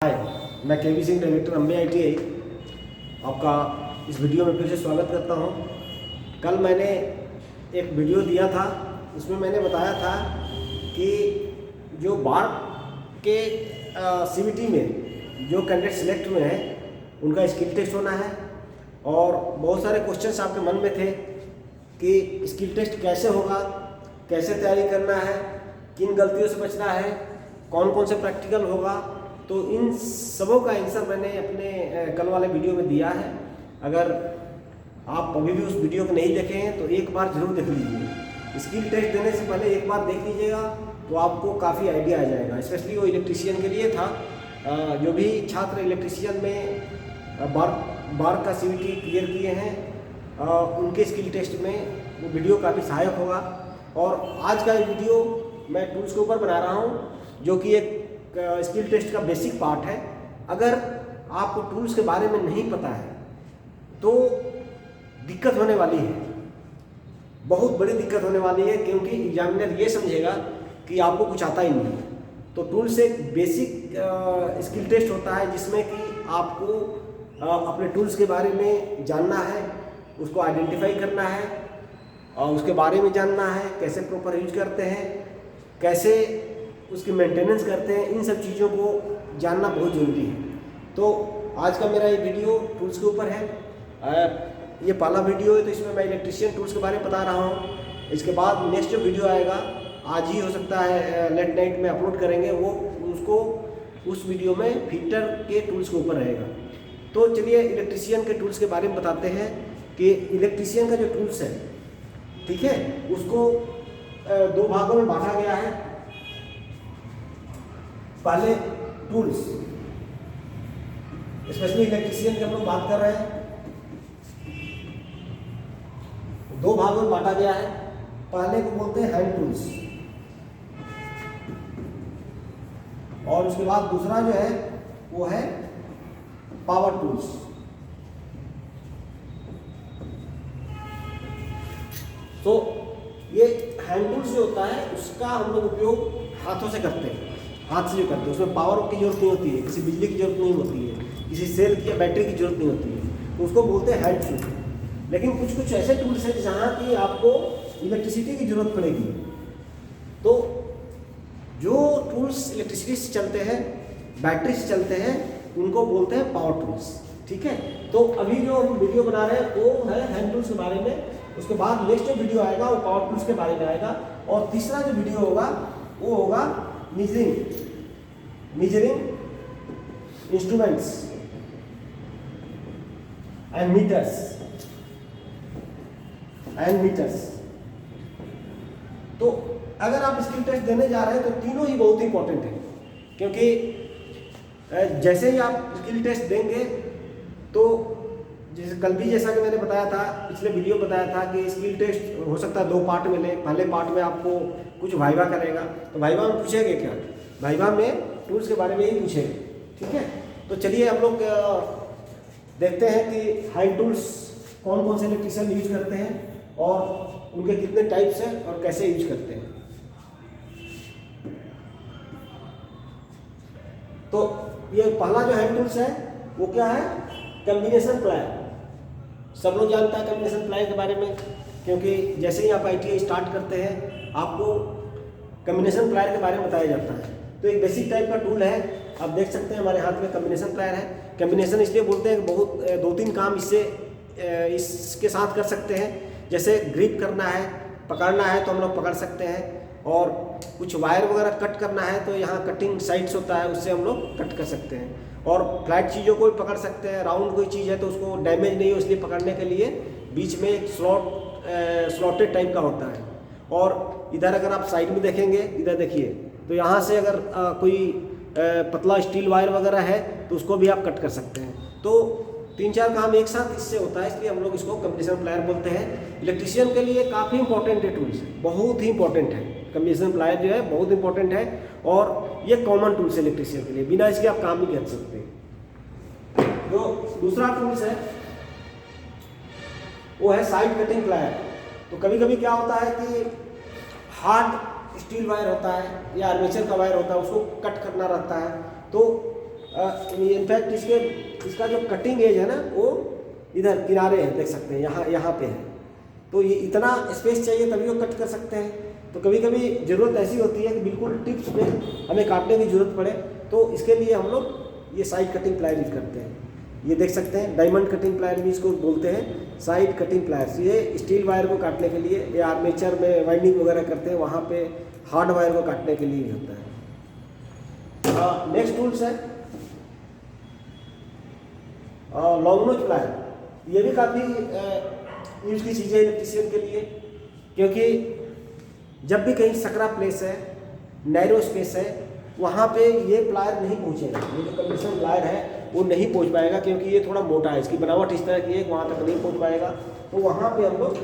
हाय, मैं K V Singh, director Ambe ITI आपका इस वीडियो में फिर से स्वागत करता हूं। कल मैंने एक वीडियो दिया था, उसमें मैंने बताया था कि जो बार के CBT में जो कैंडिडेट सिलेक्ट हुए हैं उनका स्किल टेस्ट होना है। और बहुत सारे क्वेश्चंस आपके मन में थे कि स्किल टेस्ट कैसे होगा, कैसे तैयारी करना है, किन गलतियों से बचना है, कौन कौन से प्रैक्टिकल होगा। तो इन सबों का आंसर मैंने अपने कल वाले वीडियो में दिया है। अगर आप अभी भी उस वीडियो को नहीं देखे हैं तो एक बार ज़रूर देख लीजिए। स्किल टेस्ट देने से पहले एक बार देख लीजिएगा तो आपको काफ़ी आइडिया आ जाएगा। स्पेशली वो इलेक्ट्रीशियन के लिए था। जो भी छात्र इलेक्ट्रीशियन में बार का CBT क्लियर किए हैं उनके स्किल टेस्ट में वो वीडियो काफ़ी सहायक होगा। और आज का ये वीडियो मैं टूल्स के ऊपर बना रहा हूँ, जो कि एक स्किल टेस्ट का बेसिक पार्ट है। अगर आपको टूल्स के बारे में नहीं पता है तो दिक्कत होने वाली है, बहुत बड़ी दिक्कत होने वाली है, क्योंकि एग्जामिनर ये समझेगा कि आपको कुछ आता ही नहीं है। तो टूल्स एक बेसिक स्किल टेस्ट होता है जिसमें कि आपको अपने टूल्स के बारे में जानना है, उसको आइडेंटिफाई करना है और उसके बारे में जानना है, कैसे प्रॉपर यूज करते हैं, कैसे उसकी मेंटेनेंस करते हैं। इन सब चीज़ों को जानना बहुत ज़रूरी है। तो आज का मेरा ये वीडियो टूल्स के ऊपर है। ये पहला वीडियो है, तो इसमें मैं इलेक्ट्रीशियन टूल्स के बारे में बता रहा हूँ। इसके बाद नेक्स्ट जो वीडियो आएगा, आज ही हो सकता है लेट नाइट में अपलोड करेंगे, वो उसको उस वीडियो में फिटर के टूल्स के ऊपर रहेगा। तो चलिए इलेक्ट्रीशियन के टूल्स के बारे में बताते हैं कि इलेक्ट्रीशियन का जो टूल्स है, ठीक है, उसको दो भागों में बांटा गया है। पहले टूल्स, स्पेशली इलेक्ट्रीशियन की हम लोग बात कर रहे हैं, दो भागों में बांटा गया है। पहले को बोलते हैं हैंड टूल्स और उसके बाद दूसरा जो है वो है पावर टूल्स। तो ये हैंड टूल्स जो होता है उसका हम लोग उपयोग हाथों से करते हैं, हाथ से जो करते हैं उसमें पावर की जरूरत नहीं होती है, किसी बिजली की जरूरत नहीं होती है, किसी सेल की या बैटरी की जरूरत नहीं होती है, तो उसको बोलते हैं हैंड टूल। लेकिन कुछ कुछ ऐसे टूल्स हैं जहाँ की आपको इलेक्ट्रिसिटी की जरूरत पड़ेगी। तो जो टूल्स इलेक्ट्रिसिटी से चलते हैं, बैटरी से चलते हैं, उनको बोलते हैं पावर टूल्स। ठीक है, तो अभी जो हम वीडियो बना रहे हैं वो है हैंड टूल्स के बारे में। उसके बाद नेक्स्ट जो वीडियो आएगा वो पावर टूल्स के बारे में आएगा। और तीसरा जो वीडियो होगा वो होगा measuring instruments and meters। तो अगर आप स्किल टेस्ट देने जा रहे हैं तो तीनों ही बहुत इंपॉर्टेंट है, क्योंकि जैसे ही आप स्किल टेस्ट देंगे तो जैसे कल भी जैसा कि मैंने बताया था, पिछले वीडियो बताया था कि स्किल टेस्ट हो सकता है दो पार्ट में ले। पहले पार्ट में आपको कुछ वाइवा करेगा, तो वाइवा में पूछेंगे क्या, वाइवा में टूल्स के बारे में ही पूछेंगे। ठीक है, तो चलिए हम लोग देखते हैं कि हैंड टूल्स कौन कौन से इलेक्ट्रीशियन यूज करते हैं और उनके कितने टाइप्स हैं और कैसे यूज करते हैं। तो ये पहला जो हैंड टूल्स है वो क्या है, कॉम्बिनेशन प्लायर। सब लोग जानता है कॉम्बिनेशन प्लायर के बारे में, क्योंकि जैसे ही आप ITI स्टार्ट करते हैं आपको कॉम्बिनेशन प्लायर के बारे में बताया जाता है। तो एक बेसिक टाइप का टूल है, आप देख सकते हैं हमारे हाथ में कॉम्बिनेशन प्लायर है। कॉम्बिनेशन इसलिए बोलते हैं कि बहुत दो तीन काम इसके साथ कर सकते हैं। जैसे ग्रिप करना है, पकड़ना है तो हम लोग पकड़ सकते हैं, और कुछ वायर वगैरह कट करना है तो यहाँ कटिंग साइड्स होता है, उससे हम लोग कट कर सकते हैं। और फ्लैट चीज़ों को भी पकड़ सकते हैं। राउंड कोई चीज़ है तो उसको डैमेज नहीं हो इसलिए पकड़ने के लिए बीच में एक स्लॉटेड टाइप का होता है। और इधर अगर आप साइड में देखेंगे, इधर देखिए, तो यहाँ से अगर कोई पतला स्टील वायर वगैरह है तो उसको भी आप कट कर सकते हैं। तो तीन चार काम एक साथ इससे होता है, इसलिए हम लोग इसको कॉम्बिनेशन प्लायर बोलते हैं। इलेक्ट्रीशियन के लिए काफ़ी इंपॉर्टेंट है टूल्स, बहुत ही इंपॉर्टेंट है। कॉम्बिनेशन प्लायर जो है बहुत इंपॉर्टेंट है और ये कॉमन टूल्स है इलेक्ट्रीशियन के लिए, बिना इसके आप काम नहीं कर सकते। जो दूसरा टूल्स है वो है साइड कटिंग प्लायर। तो कभी कभी क्या होता है कि हार्ड स्टील वायर होता है या आर्मेचर का वायर होता है, उसको कट करना रहता है। तो इनफैक्ट इसका जो कटिंग एज है ना वो इधर किनारे हैं, देख सकते हैं यहाँ पे है। तो ये इतना स्पेस चाहिए तभी वो कट कर सकते हैं। तो कभी कभी ज़रूरत ऐसी होती है कि बिल्कुल टिप्स पे हमें काटने की ज़रूरत पड़े, तो इसके लिए हम लोग ये साइड कटिंग प्लायर यूज करते हैं। ये देख सकते हैं डायमंड कटिंग प्लायर भी इसको बोलते हैं, साइड कटिंग प्लायर्स। ये स्टील वायर को काटने के लिए या आर्मेचर में वाइंडिंग वगैरह करते हैं वहाँ पे हार्ड वायर को काटने के लिए होता है। नेक्स्ट टूल्स है लॉन्ग नोज प्लायर। ये भी काफ़ी यूज की चीज़ें इलेक्ट्रीशियन के लिए, क्योंकि जब भी कहीं सकरा प्लेस है, नैरो स्पेस है, वहाँ पे ये प्लायर नहीं पहुँचेगा। ये जो कंडीशन प्लायर है वो नहीं पहुँच पाएगा, क्योंकि ये थोड़ा मोटा है, इसकी बनावट इस तरह की है कि वहाँ तक नहीं पहुँच पाएगा। तो वहाँ पे हम लोग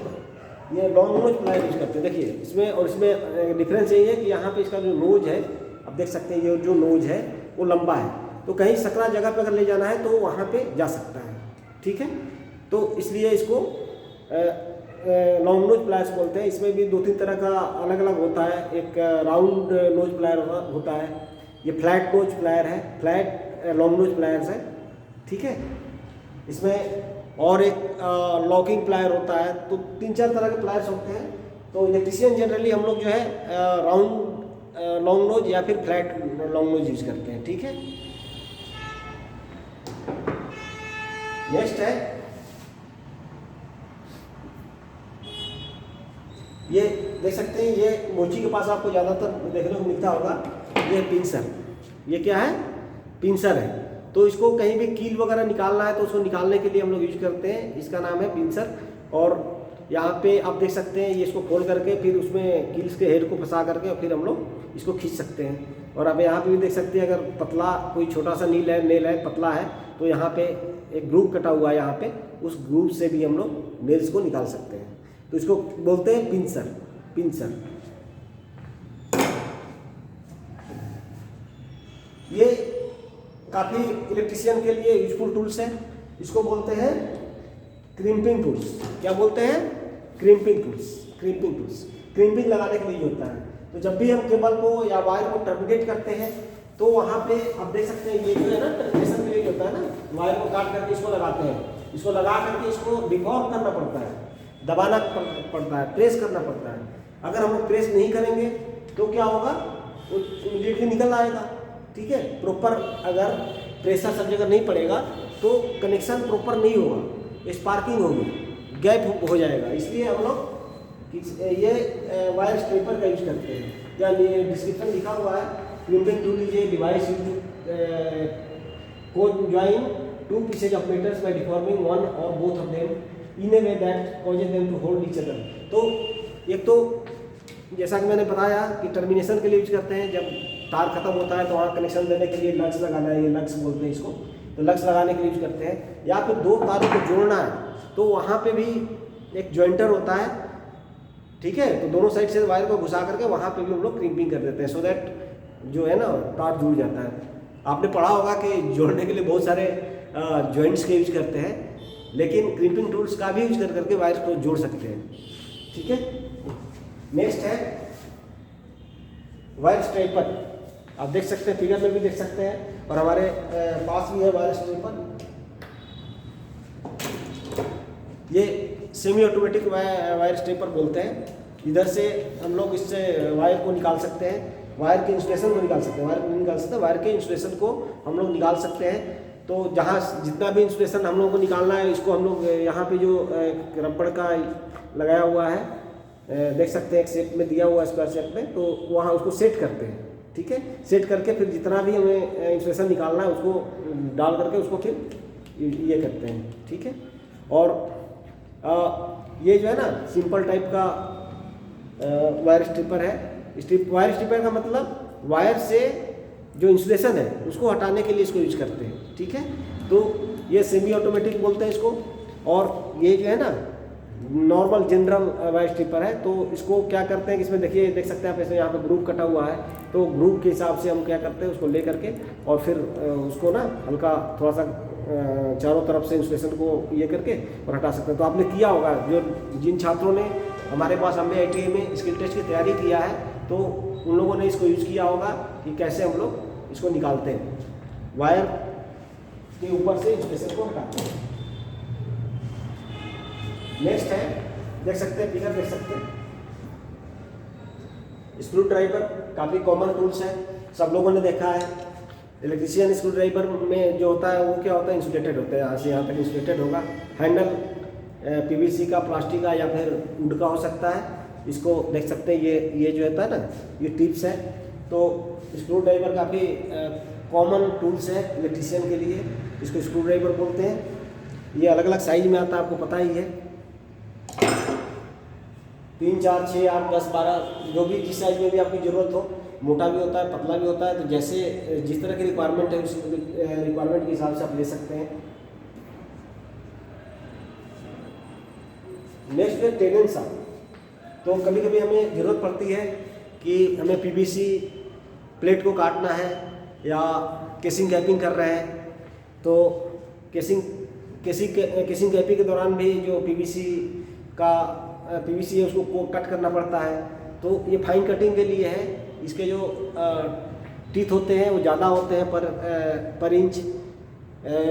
ये लॉन्ग नोज प्लायर यूज करते हैं। देखिए इसमें और इसमें डिफरेंस यही है कि यहाँ पे इसका जो नोज है, अब देख सकते हैं ये जो नोज है वो लंबा है, तो कहीं सकरा जगह पे अगर ले जाना है तो वहाँ पे जा सकता है। ठीक है, तो इसलिए इसको लॉन्ग नोज प्लायर्स बोलते हैं। इसमें भी 2-3 तरह का अलग अलग होता है। एक राउंड नोज प्लायर होता है, ये फ्लैट नोज प्लायर है, फ्लैट लॉन्ग नोज प्लायर्स है। ठीक है, इसमें और एक लॉकिंग प्लायर होता है। तो 3-4 तरह के प्लायर्स होते हैं। तो इलेक्ट्रीशियन जनरली हम लोग जो है राउंड लॉन्ग नोज या फिर फ्लैट लॉन्ग नोज यूज करते हैं। ठीक है, नेक्स्ट है ये देख सकते हैं, ये मोची के पास आपको ज़्यादातर देखने को मिलता होगा, ये पिंसर। ये क्या है? पिंसर है। तो इसको कहीं भी कील वगैरह निकालना है तो उसको निकालने के लिए हम लोग यूज करते हैं, इसका नाम है पिंसर। और यहाँ पे आप देख सकते हैं ये इसको खोल करके फिर उसमें कील्स के हेड को फंसा करके और फिर हम लोग इसको खींच सकते हैं। और अब यहाँ पे भी देख सकते हैं, अगर पतला कोई छोटा सा नेल है पतला है तो यहाँ पे एक ग्रूव कटा हुआ है, यहाँ पे उस ग्रूव से भी हम लोग नेल्स को निकाल सकते हैं। तो इसको बोलते हैं पिंसर। पिंसर ये काफ़ी इलेक्ट्रीशियन के लिए यूजफुल टूल्स है। इसको बोलते हैं क्रिम्पिंग टूल्स। क्या बोलते हैं? Crimping tools. Crimping tools crimping लगाने के लिए होता है। तो जब भी हम केबल को या वायर को टर्मिनेट करते हैं तो वहाँ पे आप देख सकते हैं ये जो है ना टर्मिनेशन के लिए होता है ना, वायर को काट करके इसको लगाते हैं। इसको लगा करके इसको डिफॉर्म करना पड़ता है, दबाना पड़ता है, प्रेस करना पड़ता है। अगर हम लोग प्रेस नहीं करेंगे तो क्या होगा? वो इमीडिएटली निकल आएगा। ठीक है, प्रॉपर अगर प्रेशर सब जगह नहीं पड़ेगा तो कनेक्शन प्रॉपर नहीं होगा, स्पार्किंग होगी, गैप हो जाएगा। इसलिए हम लोग ये वायर स्ट्रेपर का यूज करते हैं। या डिस्क्रिप्शन लिखा हुआ है, crimping tool is a device को join 2 pieces of metals by deforming one or both of them in a way that causes them to hold each other। तो एक तो जैसा कि मैंने बताया कि टर्मिनेशन के लिए यूज करते हैं, जब तार खत्म होता है तो वहाँ कनेक्शन देने के लिए लग्स लगाना है, ये लग्स बोलते हैं इसको। तो लग्स लगाने के लिए यूज करते हैं। या फिर 2 तारों को जोड़ना है तो वहाँ पे भी एक जॉइंटर होता है। ठीक है, तो दोनों साइड से वायर को घुसा करके वहाँ पे भी हम लोग क्रिम्पिंग कर देते हैं, सो दैट जो है ना तार जुड़ जाता है। आपने पढ़ा होगा कि जोड़ने के लिए बहुत सारे जॉइंट्स के यूज करते हैं, लेकिन क्रिम्पिंग टूल्स का भी यूज कर करके वायर को जोड़ सकते हैं। ठीक है, नेक्स्ट है वायर स्ट्रेपर। आप देख सकते हैं, फिगर में भी देख सकते हैं, और हमारे पास भी है वायर स्ट्रेपर। ये सेमी ऑटोमेटिक वायर स्ट्रेपर बोलते हैं। इधर से हम लोग इससे वायर को निकाल सकते हैं, वायर के इंसुलेशन को निकाल सकते हैं, वायर को नहीं निकाल सकते, वायर के इंसुलेशन को हम लोग निकाल सकते हैं। तो जहाँ जितना भी इंसुलेशन हम लोगों को निकालना है, इसको हम लोग यहाँ पे जो रबड़ का लगाया हुआ है, देख सकते हैं एक शेप में दिया हुआ है, स्क्वायर शेप में, तो वहाँ उसको सेट करते हैं। ठीक है, सेट करके फिर जितना भी हमें इंसुलेशन निकालना है उसको डाल करके उसको फिर ये करते हैं। ठीक है, और ये जो है ना सिंपल टाइप का वायर स्ट्रिपर है। वायर स्ट्रिपर का मतलब वायर से जो इंसुलेशन है उसको हटाने के लिए इसको यूज करते हैं। ठीक है, तो ये सेमी ऑटोमेटिक बोलते हैं इसको। और ये जो है ना नॉर्मल जनरल वायर स्ट्रिपर है। तो इसको क्या करते हैं कि इसमें देखिए, देख सकते हैं आप, इसमें यहाँ पे ग्रुप कटा हुआ है, तो ग्रुप के हिसाब से हम क्या करते हैं उसको ले करके और फिर उसको ना हल्का थोड़ा सा चारों तरफ से इंसुलेशन को ये करके और हटा सकते हैं। तो आपने किया होगा, जो जिन छात्रों ने हमारे पास अम्बे ITI में स्किल टेस्ट की तैयारी किया है तो उन लोगों ने इसको यूज़ किया होगा कि कैसे हम लोग इसको निकालते हैं। वायर के ऊपर से इंसुलेशन को हटाते हैं। नेक्स्ट है, देख सकते हैं, फिगर देख सकते हैं, स्क्रू ड्राइवर काफ़ी कॉमन टूल्स है, सब लोगों ने देखा है। इलेक्ट्रिशियन स्क्रू ड्राइवर में जो होता है वो क्या होता है, इंसुलेटेड होता है, यहाँ से यहाँ तक इंसुलेटेड होगा। हैंडल पीवीसी का, प्लास्टिक का या फिर वुड का हो सकता है। इसको देख सकते हैं, ये जो होता है ना, ये टिप्स है। तो स्क्रू ड्राइवर काफ़ी कॉमन टूल्स है इलेक्ट्रिशियन के लिए, इसको स्क्रू ड्राइवर बोलते हैं। ये अलग अलग साइज में आता है, आपको पता ही है, 3, 4, 6, 8, 10, 12, जो भी जिस साइज में भी आपकी ज़रूरत हो। मोटा भी होता है, पतला भी होता है, तो जैसे जिस तरह की रिक्वायरमेंट है उस रिक्वायरमेंट के हिसाब से आप ले सकते हैं। नेक्स्ट है टेंडेंसा। तो कभी कभी हमें ज़रूरत पड़ती है कि हमें पीवीसी प्लेट को काटना है या केसिंग कैपिंग कर रहे हैं, तो केसिंग कैपिंग के दौरान भी जो पीवीसी है उसको कट करना पड़ता है। तो ये फाइन कटिंग के लिए है। इसके जो टीथ होते हैं वो ज़्यादा होते हैं पर इंच,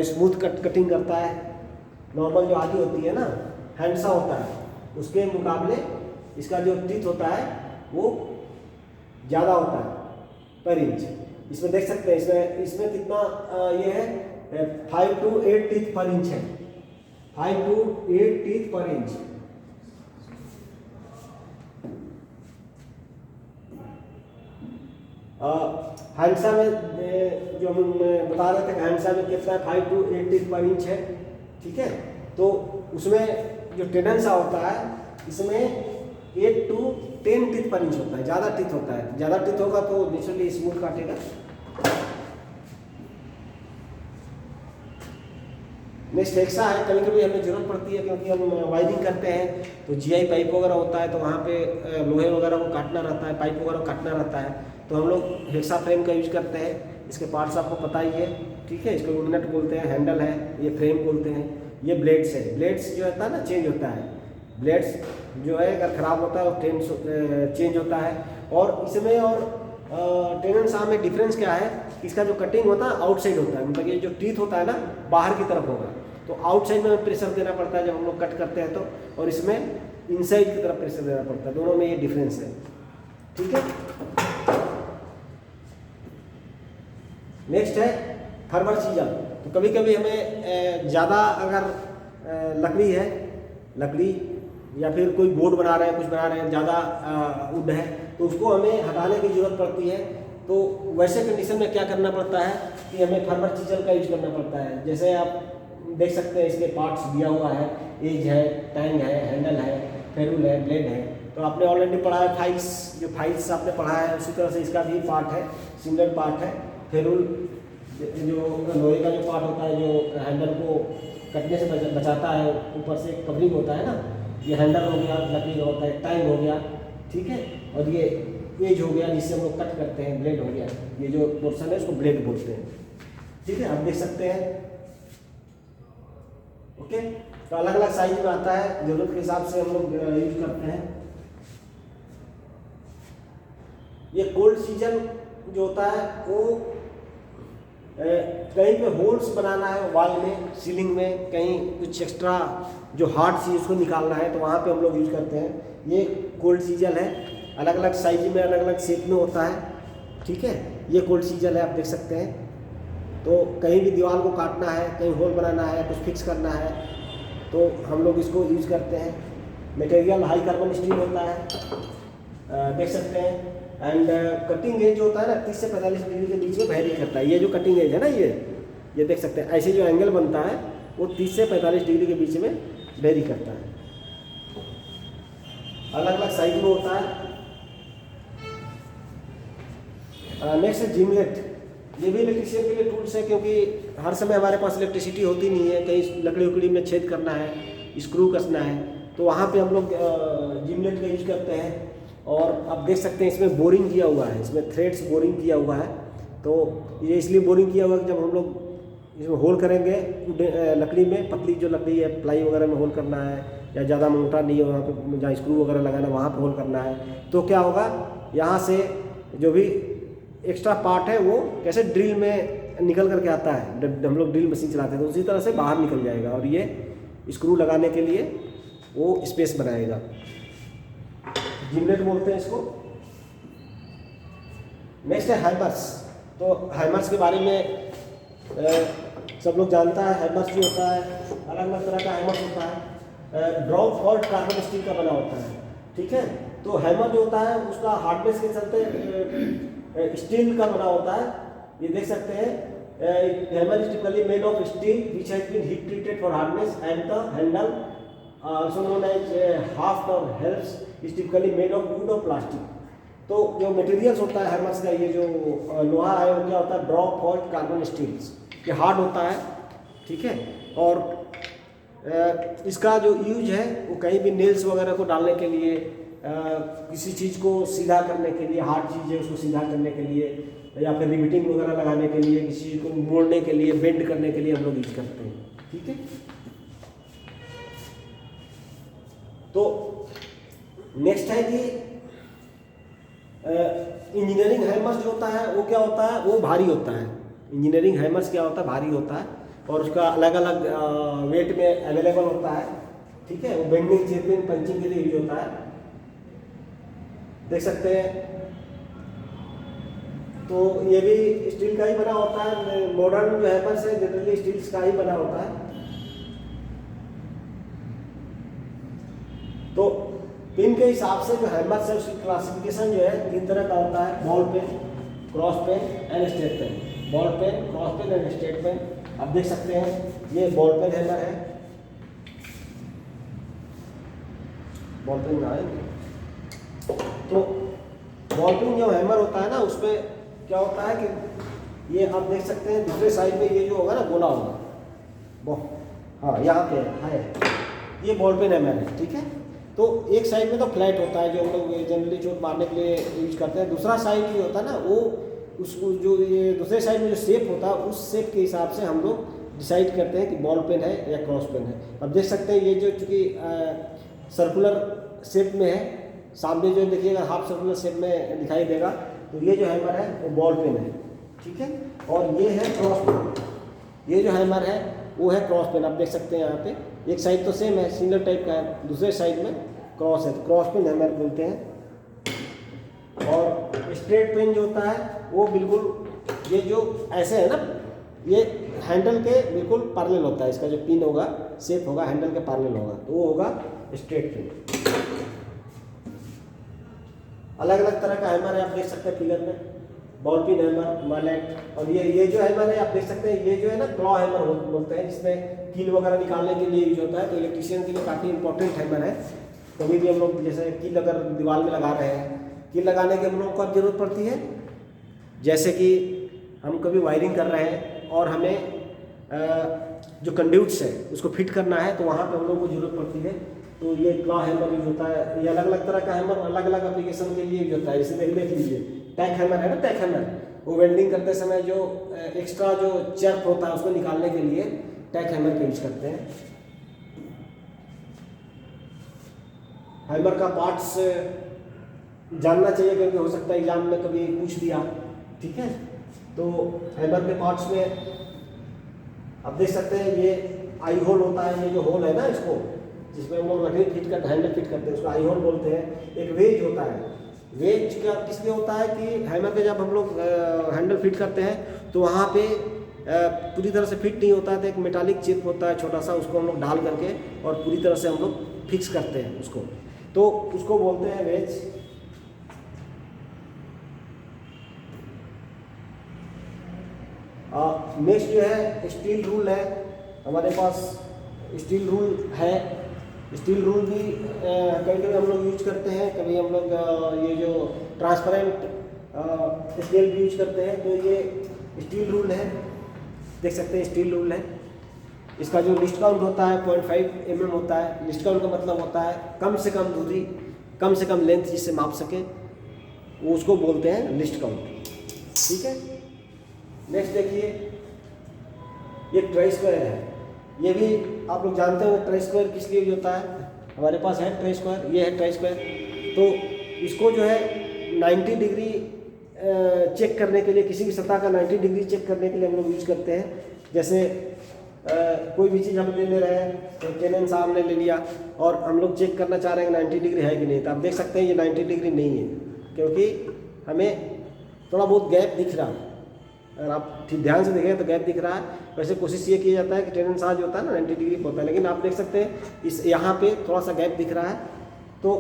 स्मूथ कटिंग करता है। नॉर्मल जो आदि होती है ना, हैंडसा होता है, उसके मुकाबले इसका जो टीथ होता है वो ज़्यादा होता है पर इंच। इसमें देख सकते हैं, इसमें कितना ये है, 5 to 8 टीथ पर इंच है, 5 to 8 टीथ पर इंच। हैंडसा में जो हम बता रहे थे, हैंडसा में कितना है, 5 to 8 टीथ पर इंच है, ठीक है। तो उसमें जो टेंडेंसा होता है, इसमें 8 to 10 टीथ पर इंच होता है, ज़्यादा टीथ होता है। ज़्यादा टीथ होगा तो नेचुरली स्मूथ काटेगा। नेक्स्ट हेक्सा है। कभी कभी हमें ज़रूरत पड़ती है क्योंकि हम वायरिंग करते हैं, तो जीआई पाइप वगैरह होता है, तो वहाँ पे लोहे वगैरह को काटना रहता है, पाइप वगैरह को काटना रहता है, तो हम लोग हेक्सा फ्रेम का यूज करते हैं। इसके पार्ट्स आपको पता ही है, ठीक है। इसको यूनिट बोलते हैं, हैंडल है, ये फ्रेम बोलते हैं, ये ब्लेड्स है। ब्लेड्स जो होता है ना, चेंज होता है। ब्लेड्स जो है अगर ख़राब होता है वो चेंज होता है। और इसमें और टेंडेंसा में डिफरेंस क्या है, इसका जो कटिंग होता है आउटसाइड होता है, मतलब ये जो टीथ होता है ना बाहर की तरफ होगा, तो आउटसाइड में प्रेशर देना पड़ता है जब हम लोग कट करते हैं तो, और इसमें इनसाइड की तरफ प्रेशर देना पड़ता है। दोनों में ये डिफरेंस है, ठीक है। नेक्स्ट है फार्मर सीजर। तो कभी कभी हमें ज़्यादा अगर लकड़ी या फिर कोई बोर्ड बना रहे हैं, कुछ बना रहे हैं, ज़्यादा वुड है, तो उसको हमें हटाने की ज़रूरत पड़ती है। तो वैसे कंडीशन में क्या करना पड़ता है कि हमें फार्मर सीजर का यूज करना पड़ता है। जैसे आप देख सकते हैं, इसके पार्ट्स दिया हुआ है, एज है, टैंग है, हैंडल है, फेरुल है, ब्लेड है। तो आपने ऑलरेडी पढ़ा है फाइल्स आपने पढ़ा है, उसी तरह से इसका भी पार्ट है, सिंगल पार्ट है। फेरुल जो लोहे का जो पार्ट होता है, जो हैंडल को कटने से बचाता है, ऊपर से कवरिंग होता है ना, ये हैंडल हो गया, लकड़ी का होता है, टैंग हो गया, ठीक है। और ये एज हो गया जिससे हम लोग कट करते हैं, ब्लेड हो गया, ये जो पोर्शन है उसको ब्लेड बोलते हैं, ठीक है। आप देख सकते हैं, ओके। तो अलग अलग साइज में आता है, जरूरत के हिसाब से हम लोग यूज करते हैं। ये कोल्ड सीजन जो होता है वो कहीं पे होल्स बनाना है वॉल में, सीलिंग में, कहीं कुछ एक्स्ट्रा जो हार्ड चीज उसको निकालना है, तो वहाँ पे हम लोग यूज करते हैं। ये कोल्ड सीजल है, अलग अलग साइज में, अलग अलग शेप में होता है, ठीक है। ये कोल्ड सीजल है, आप देख सकते हैं। तो कहीं भी दीवार को काटना है, कहीं होल बनाना है, कुछ फिक्स करना है, तो हम लोग इसको यूज करते हैं। मटेरियल हाई कार्बन स्टील होता है, देख सकते हैं। एंड कटिंग एज जो होता है ना, 30 से 45 डिग्री के बीच में वेरी करता है। ये जो कटिंग एज है ना, ये देख सकते हैं, ऐसे जो एंगल बनता है वो 30 से 45 डिग्री के बीच में वेरी करता है। अलग अलग साइज में होता है। नेक्स्ट है जिमलेट। ये भी इलेक्ट्रिशियन के लिए टूल्स है, क्योंकि हर समय हमारे पास इलेक्ट्रिसिटी होती नहीं है, कहीं लकड़ी उकड़ी में छेद करना है, स्क्रू कसना है, तो वहाँ पे हम लोग जिमलेट का यूज करते हैं। और आप देख सकते हैं इसमें बोरिंग किया हुआ है, इसमें थ्रेड्स बोरिंग किया हुआ है। तो ये इसलिए बोरिंग किया हुआ है कि जब हम लोग इसमें होल करेंगे लकड़ी में, पतली जो लकड़ी है प्लाई वगैरह में होल करना है, या ज़्यादा मोटा नहीं है वहाँ पे जहाँ स्क्रू वगैरह लगाना वहाँ पे होल करना है, तो क्या होगा, यहाँ से जो भी एक्स्ट्रा पार्ट है वो कैसे ड्रिल में निकल करके आता है जब हम लोग ड्रिल मशीन चलाते हैं, तो उसी तरह से बाहर निकल जाएगा और ये स्क्रू लगाने के लिए वो स्पेस बनाएगा। जिमलेट बोलते हैं इसको। नेक्स्ट है हैमर्स। तो हैमर्स के बारे में सब लोग जानता है। हैमर्स जो होता है, अलग अलग तरह का हैमर्स होता है। ड्रॉप फॉल्ट कार्बन स्टील का बना होता है, ठीक है। तो हैमर जो होता है उसका हार्डनेस के चलते स्टील का बना होता है। ये देख सकते हैं, hammer is typically made of steel which has been heat treated for hardness and the handle also known as haft or हेल्प्स is typically made of wood or plastic. तो जो मटेरियल्स होता है हैमर्स का, ये जो लोहा है वो क्या होता है, ड्रॉप फॉल्ट कार्बन स्टील्स, ये हार्ड होता है, ठीक है। और इसका जो यूज है वो कहीं भी नेल्स वगैरह को डालने के लिए, किसी चीज़ को सीधा करने के लिए, हार्ड चीज़ है उसको सीधा करने के लिए, या फिर रिविटिंग वगैरह लगाने के लिए, किसी चीज़ को मोड़ने के लिए, बेंड करने के लिए हम लोग यूज करते हैं, ठीक है। तो नेक्स्ट है कि इंजीनियरिंग हैमर्स जो होता है वो क्या होता है, वो भारी होता है। इंजीनियरिंग हैमर्स क्या होता है, भारी होता है और उसका अलग अलग वेट में अवेलेबल होता है, ठीक है। वो बेंडिंग, चेपिंग, पंचिंग के लिए यूज होता है, देख सकते हैं। तो ये भी स्टील का ही बना होता है। मॉडर्न जो हैमर्स है जनरली स्टील्स का ही बना होता है। तो पिन के हिसाब से जो हैमर्स है उसकी क्लासिफिकेशन जो है 3 तरह का होता है, ball pen, cross pen and straight pen. Ball pen, cross pen and straight pen. आप देख सकते हैं ये बॉल पेन हैमर है। बॉल पेन में आएंगे तो बॉल पेन जो हैमर होता है ना, उसमें क्या होता है कि ये आप देख सकते हैं दूसरे साइड में ये जो होगा ना गोला होगा, हाँ यहाँ पे है, ये बॉल पेन हैमर है, ठीक है। तो एक साइड में तो फ्लैट होता है जो हम लोग जनरली चोट मारने के लिए यूज करते हैं। दूसरा साइड जो होता है ना, वो उसको जो ये दूसरे साइड में जो शेप होता है उस शेप के हिसाब से हम लोग डिसाइड करते हैं कि बॉल पेन है या क्रॉस पेन है। अब देख सकते हैं ये जो चूँकि सर्कुलर शेप में है, सामने जो देखिएगा हाफ सर्कुलर शेप में दिखाई देगा, तो ये जो हैमर है वो बॉल पेन है, ठीक है। और ये है क्रॉस पेन। ये जो हैमर है वो है क्रॉस पेन। आप देख सकते हैं यहाँ पे एक साइड तो सेम है, सिंगल टाइप का है, दूसरे साइड में क्रॉस है, तो क्रॉस पेन हैमर बोलते हैं। और स्ट्रेट पेन जो होता है वो बिल्कुल ये जो ऐसे है ना, ये हैंडल के बिल्कुल पैरेलल होता है। इसका जो पिन होगा, शेप होगा, हैंडल के पैरेलल होगा, तो वो होगा स्ट्रेट पेन। अलग अलग तरह का हैमर है, आप देख सकते हैं फिगर में, बॉल पिन हैमर, मलेट। और ये जो हैमर है आप देख सकते हैं, ये जो है ना क्लॉ हैमर बोलते हैं, जिसमें कील वगैरह निकालने के लिए यूज होता है। तो इलेक्ट्रीशियन के लिए काफ़ी इंपॉर्टेंट हैमर है। कभी भी हम लोग जैसे कील अगर दीवार में लगा रहे हैं, कील लगाने की हम लोग को जरूरत पड़ती है, जैसे कि हम कभी वायरिंग कर रहे हैं और हमें जो कंड्यूट्स है उसको फिट करना है, तो वहाँ पे हम लोग को जरूरत पड़ती है। तो ये क्लॉ हैमर यूज होता है। ये अलग अलग तरह का हैमर अलग अलग एप्लीकेशन के लिए यूज होता है। जैसे देख लीजिए टैक हैमर है ना, टैक हैमर, वो वेल्डिंग करते समय जो एक्स्ट्रा जो चर्प होता है उसको निकालने के लिए टैक हैमर का यूज करते हैं। हैमर का पार्ट्स जानना चाहिए क्योंकि हो सकता है एग्जाम में कभी पूछ दिया, ठीक है। तो हैमर के पार्ट्स में आप देख सकते हैं ये आई होल होता है। ये जो होल है ना, इसको जिसमें हम लोग लकड़ी फिट कर हैंडल फिट करते हैं उसको आई होल बोलते हैं। एक वेज होता है। वेज क्या किस लिए होता है कि हैमर पे जब हम लोग हैंडल फिट करते हैं तो वहाँ पे पूरी तरह से फिट नहीं होता है, तो एक मेटालिक चिप होता है छोटा सा, उसको हम लोग डाल करके और पूरी तरह से हम लोग फिक्स करते हैं उसको, तो उसको बोलते हैं वेज। नेक्स्ट जो है स्टील रूल है हमारे पास। स्टील रूल है। स्टील रूल भी कभी कभी हम लोग यूज करते हैं, कभी हम लोग ये जो ट्रांसपेरेंट स्केल भी यूज करते हैं। तो ये स्टील रूल है, देख सकते हैं स्टील रूल है। इसका जो लिस्ट काउंट होता है 0.5 mm होता है। लिस्ट काउंट का मतलब होता है कम से कम दूरी, कम से कम लेंथ जिससे माप सके, वो उसको बोलते हैं लिस्ट काउंट, ठीक है। नेक्स्ट देखिए ये ट्राई स्क्वायर है। ये भी आप लोग जानते हो ट्राई स्क्वायर किस लिए यूज होता है। हमारे पास है ट्राई स्क्वायर, ये है ट्राई स्क्वायर। तो इसको जो है 90 डिग्री चेक करने के लिए, किसी भी सतह का 90 डिग्री चेक करने के लिए हम लोग यूज करते हैं। जैसे कोई भी चीज़ हम ले रहे हैं, तो टेनेन साहब ने ले लिया और हम लोग चेक करना चाह रहे हैं कि 90 डिग्री है कि नहीं, तो आप देख सकते हैं ये 90 डिग्री नहीं है, क्योंकि हमें थोड़ा बहुत गैप दिख रहा है। अगर आप ठीक ध्यान से देखें तो गैप दिख रहा है। वैसे कोशिश ये की जाता है कि टेनेन साह जो होता है ना 90 डिग्री होता है, लेकिन आप देख सकते हैं इस यहाँ पे थोड़ा सा गैप दिख रहा है। तो